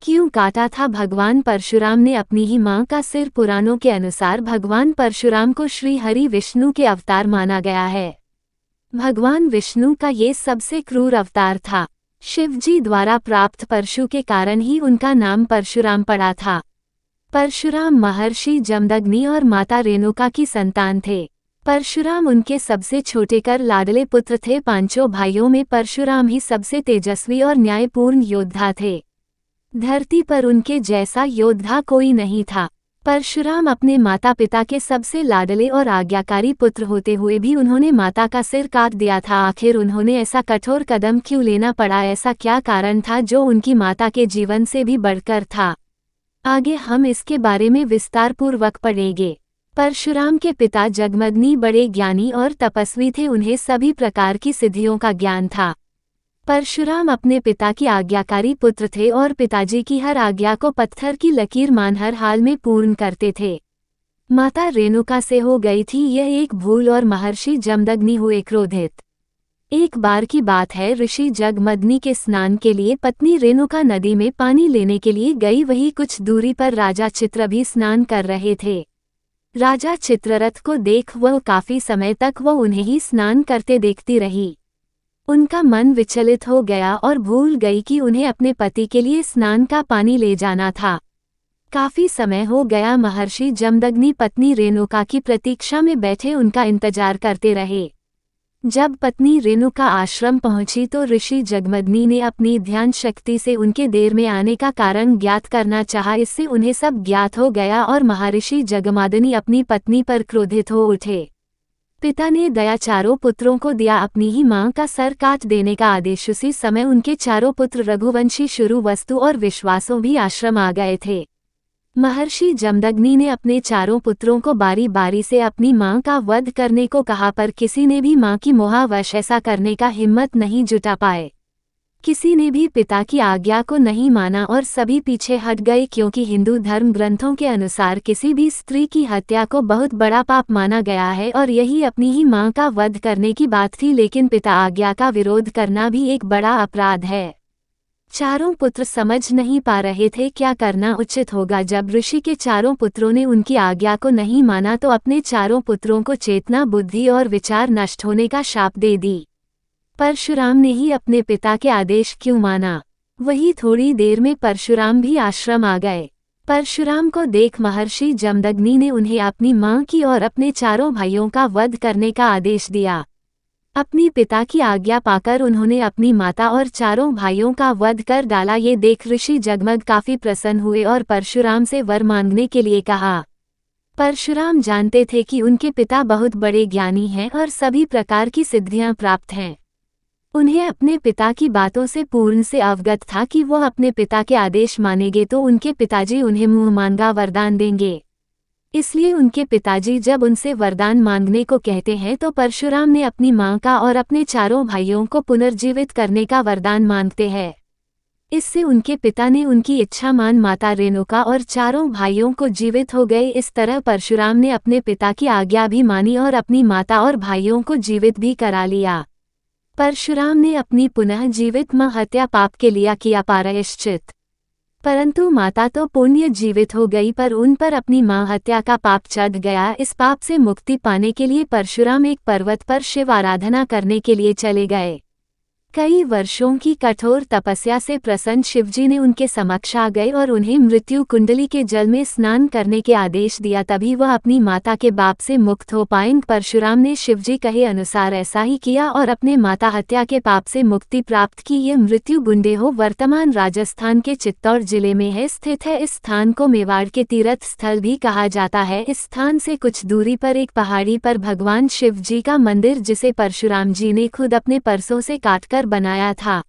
क्यों काटा था भगवान परशुराम ने अपनी ही मां का सिर? पुराणों के अनुसार भगवान परशुराम को श्री हरि विष्णु के अवतार माना गया है। भगवान विष्णु का ये सबसे क्रूर अवतार था। शिवजी द्वारा प्राप्त परशु के कारण ही उनका नाम परशुराम पड़ा था। परशुराम महर्षि जमदग्नि और माता रेणुका की संतान थे। परशुराम उनके सबसे छोटे कर लाडले पुत्र थे। पांचों भाइयों में परशुराम ही सबसे तेजस्वी और न्यायपूर्ण योद्धा थे। धरती पर उनके जैसा योद्धा कोई नहीं था। परशुराम अपने माता पिता के सबसे लाडले और आज्ञाकारी पुत्र होते हुए भी उन्होंने माता का सिर काट दिया था। आखिर उन्होंने ऐसा कठोर कदम क्यों लेना पड़ा? ऐसा क्या कारण था जो उनकी माता के जीवन से भी बढ़कर था? आगे हम इसके बारे में विस्तारपूर्वक पढ़ेंगे। परशुराम के पिता जगमदग्नि बड़े ज्ञानी और तपस्वी थे। उन्हें सभी प्रकार की सिद्धियों का ज्ञान था। परशुराम अपने पिता की आज्ञाकारी पुत्र थे और पिताजी की हर आज्ञा को पत्थर की लकीर मान हर हाल में पूर्ण करते थे। माता रेणुका से हो गई थी यह एक भूल और महर्षि जमदग्नि हुए क्रोधित। एक बार की बात है, ऋषि जगमदग्नि के स्नान के लिए पत्नी रेणुका नदी में पानी लेने के लिए गई। वही कुछ दूरी पर राजा चित्र भी स्नान कर रहे थे। राजा चित्ररथ को देख वह काफी समय तक वह उन्हें ही स्नान करते देखती रही। उनका मन विचलित हो गया और भूल गई कि उन्हें अपने पति के लिए स्नान का पानी ले जाना था। काफी समय हो गया। महर्षि जमदग्नि पत्नी रेणुका की प्रतीक्षा में बैठे उनका इंतजार करते रहे। जब पत्नी रेणुका आश्रम पहुंची तो ऋषि जगमदग्नि ने अपनी ध्यान शक्ति से उनके देर में आने का कारण ज्ञात करना चाहा। इससे उन्हें सब ज्ञात हो गया और महर्षि जगमदग्नि अपनी पत्नी पर क्रोधित हो उठे। पिता ने दया चारों पुत्रों को दिया अपनी ही मां का सर काट देने का आदेश। उसी समय उनके चारों पुत्र रघुवंशी शुरुवस्तु और विश्वासों भी आश्रम आ गए थे। महर्षि जमदग्नि ने अपने चारों पुत्रों को बारी बारी से अपनी मां का वध करने को कहा, पर किसी ने भी मां की मोहावश ऐसा करने का हिम्मत नहीं जुटा पाए। किसी ने भी पिता की आज्ञा को नहीं माना और सभी पीछे हट गए, क्योंकि हिंदू धर्म ग्रंथों के अनुसार किसी भी स्त्री की हत्या को बहुत बड़ा पाप माना गया है और यही अपनी ही मां का वध करने की बात थी। लेकिन पिता आज्ञा का विरोध करना भी एक बड़ा अपराध है। चारों पुत्र समझ नहीं पा रहे थे क्या करना उचित होगा। जब ऋषि के चारों पुत्रों ने उनकी आज्ञा को नहीं माना तो अपने चारों पुत्रों को चेतना, बुद्धि और विचार नष्ट होने का शाप दे दी। परशुराम ने ही अपने पिता के आदेश क्यों माना? वही थोड़ी देर में परशुराम भी आश्रम आ गए। परशुराम को देख महर्षि जमदग्नि ने उन्हें अपनी मां की और अपने चारों भाइयों का वध करने का आदेश दिया। अपनी पिता की आज्ञा पाकर उन्होंने अपनी माता और चारों भाइयों का वध कर डाला। ये देख ऋषि जगमग काफी प्रसन्न हुए और परशुराम से वर मांगने के लिए कहा। परशुराम जानते थे कि उनके पिता बहुत बड़े ज्ञानी हैं और सभी प्रकार की सिद्धियां प्राप्त हैं। उन्हें अपने पिता की बातों से पूर्ण से अवगत था कि वह अपने पिता के आदेश मानेंगे तो उनके पिताजी उन्हें मुंह मांगा वरदान देंगे। इसलिए उनके पिताजी जब उनसे वरदान मांगने को कहते हैं तो परशुराम ने अपनी मां का और अपने चारों भाइयों को पुनर्जीवित करने का वरदान मांगते हैं। इससे उनके पिता ने उनकी इच्छा मान माता रेणुका और चारों भाइयों को जीवित हो गए। इस तरह परशुराम ने अपने पिता की आज्ञा भी मानी और अपनी माता और भाइयों को जीवित भी करा लिया। परशुराम ने अपनी पुनः जीवित मां हत्या पाप के लिए किया प्रायश्चित, परंतु माता तो पुण्य जीवित हो गई पर उन पर अपनी मां हत्या का पाप चढ़ गया। इस पाप से मुक्ति पाने के लिए परशुराम एक पर्वत पर शिव आराधना करने के लिए चले गए। कई वर्षों की कठोर तपस्या से प्रसन्न शिवजी ने उनके समक्ष आ गए और उन्हें मृत्यु कुंडली के जल में स्नान करने के आदेश दिया, तभी वह अपनी माता के बाप से मुक्त हो पाएंगे। परशुराम ने शिवजी कहे अनुसार ऐसा ही किया और अपने माता हत्या के पाप से मुक्ति प्राप्त की। यह मृत्यु गुंडेहो वर्तमान राजस्थान के चित्तौड़ जिले में है स्थित है। इस स्थान को मेवाड़ के तीर्थ स्थल भी कहा जाता है। इस स्थान से कुछ दूरी पर एक पहाड़ी पर भगवान शिव जी का मंदिर, जिसे परशुराम जी ने खुद अपने परसों से काटकर बनाया था।